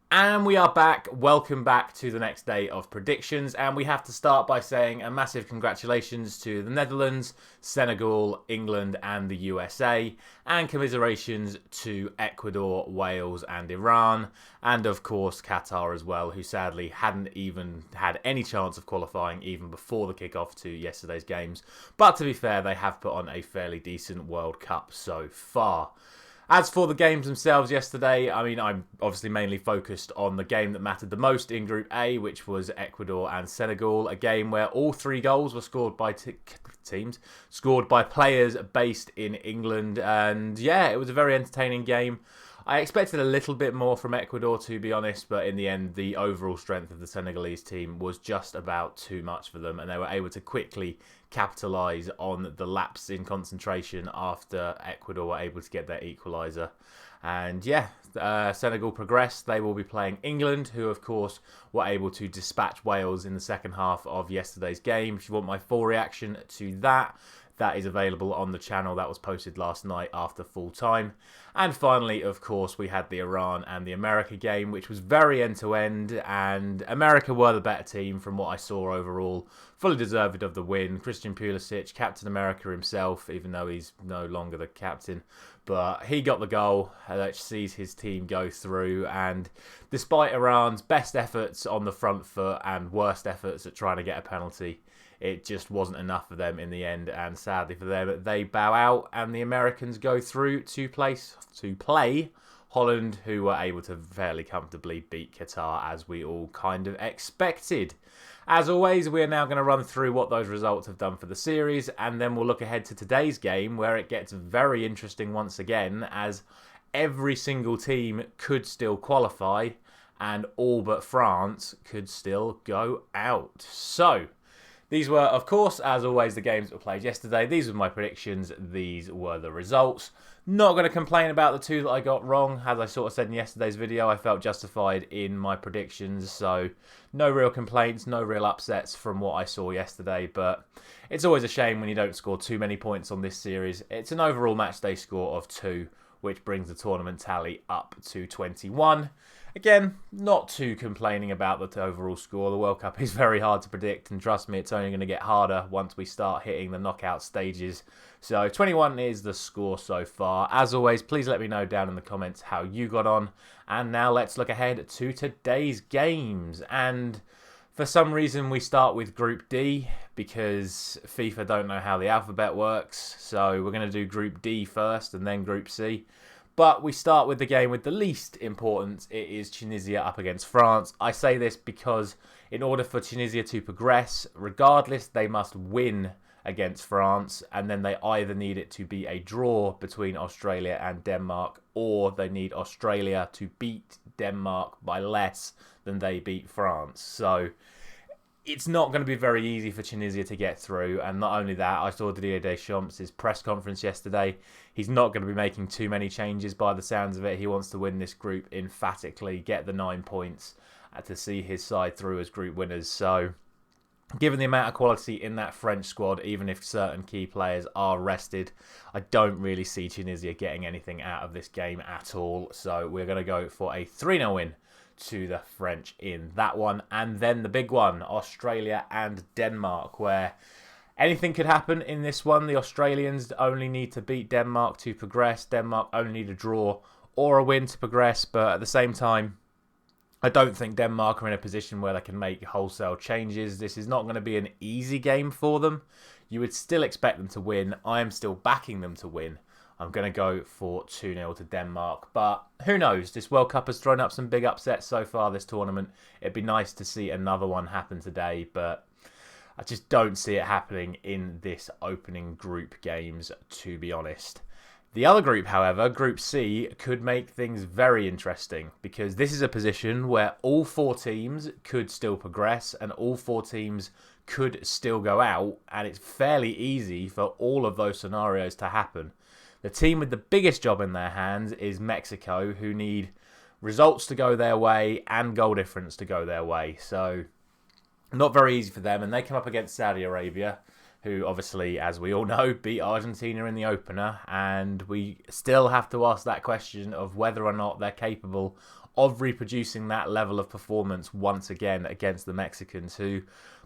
And we are back. Welcome back to the next day of predictions. And we have to start by saying a massive congratulations to the Netherlands, Senegal, England, and the USA. And commiserations to Ecuador, Wales, and Iran. And of course, Qatar as well, who sadly hadn't even had any chance of qualifying even before the kickoff to yesterday's games. But to be fair, they have put on a fairly decent World Cup so far. As for the games themselves yesterday, I'm obviously mainly focused on the game that mattered the most in Group A, which was Ecuador and Senegal, a game where all three goals were scored by players based in England. And yeah, it was a very entertaining game. I expected a little bit more from Ecuador, to be honest, but in the end, the overall strength of the Senegalese team was just about too much for them, and they were able to quickly capitalise on the lapse in concentration after Ecuador were able to get their equaliser. And yeah, Senegal progressed. They will be playing England, who of course were able to dispatch Wales in the second half of yesterday's game. If you want my full reaction to that, that is available on the channel. That was posted last night after full time. And finally, of course, we had the Iran and the America game, which was very end-to-end. And America were the better team from what I saw overall. Fully deserved of the win. Christian Pulisic, Captain America himself, even though he's no longer the captain. But he got the goal that sees his team go through. And despite Iran's best efforts on the front foot and worst efforts at trying to get a penalty, it just wasn't enough for them in the end, and sadly for them, they bow out, and the Americans go through to play Holland, who were able to fairly comfortably beat Qatar, as we all kind of expected. As always, we are now going to run through what those results have done for the series, and then we'll look ahead to today's game, where it gets very interesting once again, as every single team could still qualify, and all but France could still go out. So these were, of course, as always, the games that were played yesterday. These were my predictions. These were the results. Not going to complain about the two that I got wrong. As I sort of said in yesterday's video, I felt justified in my predictions. So no real complaints, no real upsets from what I saw yesterday. But it's always a shame when you don't score too many points on this series. It's an overall matchday score of 2, which brings the tournament tally up to 21. Again, not too complaining about the overall score. The World Cup is very hard to predict, and trust me, it's only going to get harder once we start hitting the knockout stages. So 21 is the score so far. As always, please let me know down in the comments how you got on. And now let's look ahead to today's games. And for some reason, we start with Group D because FIFA don't know how the alphabet works. So we're going to do Group D first and then Group C. But we start with the game with the least importance. It is Tunisia up against France. I say this because in order for Tunisia to progress, regardless, they must win against France. And then they either need it to be a draw between Australia and Denmark, or they need Australia to beat Denmark by less than they beat France. So it's not going to be very easy for Tunisia to get through. And not only that, I saw Didier Deschamps' press conference yesterday. He's not going to be making too many changes by the sounds of it. He wants to win this group emphatically, get the 9 points to see his side through as group winners. So given the amount of quality in that French squad, even if certain key players are rested, I don't really see Tunisia getting anything out of this game at all. So we're going to go for a 3-0 win to the French in that one. And then the big one, Australia and Denmark, where anything could happen in this one. The Australians only need to beat Denmark to progress. Denmark only need a draw or a win to progress. But at the same time, I don't think Denmark are in a position where they can make wholesale changes. This is not going to be an easy game for them. You would still expect them to win. I am still backing them to win. I'm going to go for 2-0 to Denmark. But who knows? This World Cup has thrown up some big upsets so far this tournament. It'd be nice to see another one happen today, but I just don't see it happening in this opening group games, to be honest. The other group, however, Group C, could make things very interesting because this is a position where all 4 teams could still progress and all 4 teams could still go out, and it's fairly easy for all of those scenarios to happen. The team with the biggest job in their hands is Mexico, who need results to go their way and goal difference to go their way. So not very easy for them. And they come up against Saudi Arabia, who obviously, as we all know, beat Argentina in the opener. And we still have to ask that question of whether or not they're capable of reproducing that level of performance once again against the Mexicans, who,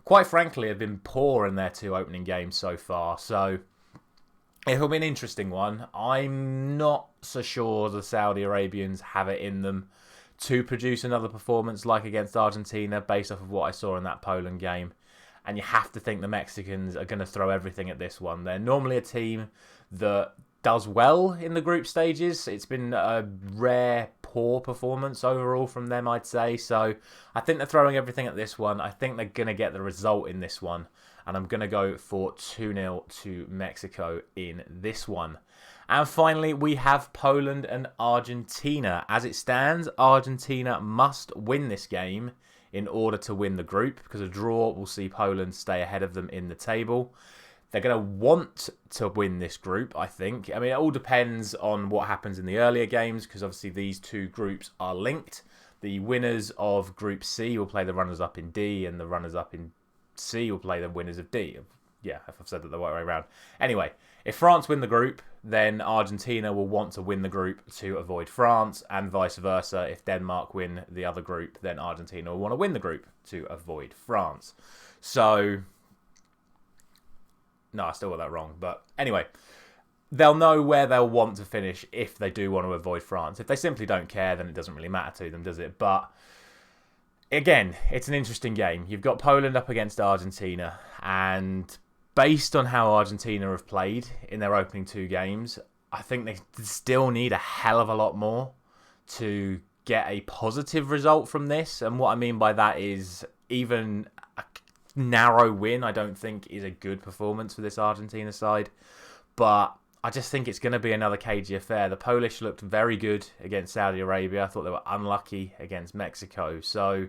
quite frankly, have been poor in their 2 opening games so far. So it'll be an interesting one. I'm not so sure the Saudi Arabians have it in them to produce another performance like against Argentina based off of what I saw in that Poland game. And you have to think the Mexicans are going to throw everything at this one. They're normally a team that does well in the group stages. It's been a rare, poor performance overall from them, I'd say. So I think they're throwing everything at this one. I think they're going to get the result in this one. And I'm going to go for 2-0 to Mexico in this one. And finally, we have Poland and Argentina. As it stands, Argentina must win this game in order to win the group, because a draw will see Poland stay ahead of them in the table. They're going to want to win this group, I think. I mean, it all depends on what happens in the earlier games, because obviously these 2 groups are linked. The winners of Group C will play the runners-up in D, and the runners-up in C will play the winners of D. Yeah, if I've said that the right way around. Anyway, if France win the group, then Argentina will want to win the group to avoid France, and vice versa. If Denmark win the other group, then Argentina will want to win the group to avoid France. So, no, I still got that wrong. But anyway, they'll know where they'll want to finish if they do want to avoid France. If they simply don't care, then it doesn't really matter to them, does it? But again, it's an interesting game. You've got Poland up against Argentina, and based on how Argentina have played in their opening 2 games, I think they still need a hell of a lot more to get a positive result from this. And what I mean by that is even a narrow win, I don't think, is a good performance for this Argentina side. But I just think it's going to be another cagey affair. The Polish looked very good against Saudi Arabia. I thought they were unlucky against Mexico. So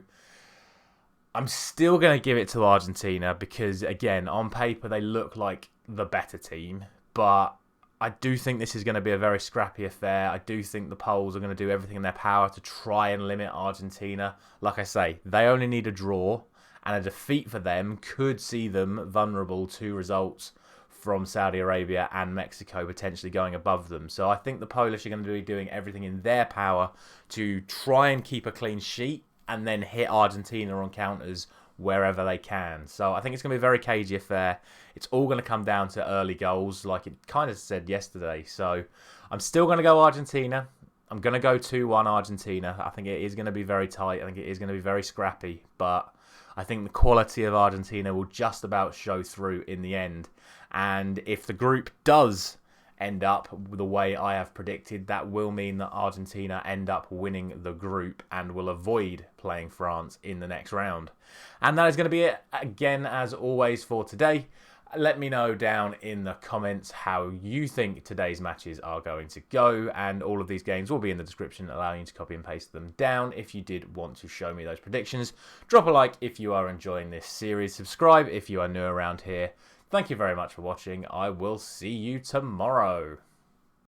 I'm still going to give it to Argentina because, again, on paper, they look like the better team. But I do think this is going to be a very scrappy affair. I do think the Poles are going to do everything in their power to try and limit Argentina. Like I say, they only need a draw, and a defeat for them could see them vulnerable to results from Saudi Arabia and Mexico potentially going above them. So I think the Polish are going to be doing everything in their power to try and keep a clean sheet and then hit Argentina on counters wherever they can. So I think it's going to be a very cagey affair. It's all going to come down to early goals, like it kind of said yesterday. So I'm still going to go Argentina. I'm going to go 2-1 Argentina. I think it is going to be very tight. I think it is going to be very scrappy. But I think the quality of Argentina will just about show through in the end. And if the group does end up the way I have predicted, that will mean that Argentina end up winning the group and will avoid playing France in the next round. And that is going to be it again, as always, for today. Let me know down in the comments how you think today's matches are going to go, and all of these games will be in the description, allowing you to copy and paste them down if you did want to show me those predictions. Drop a like if you are enjoying this series. Subscribe if you are new around here. Thank you very much for watching. I will see you tomorrow.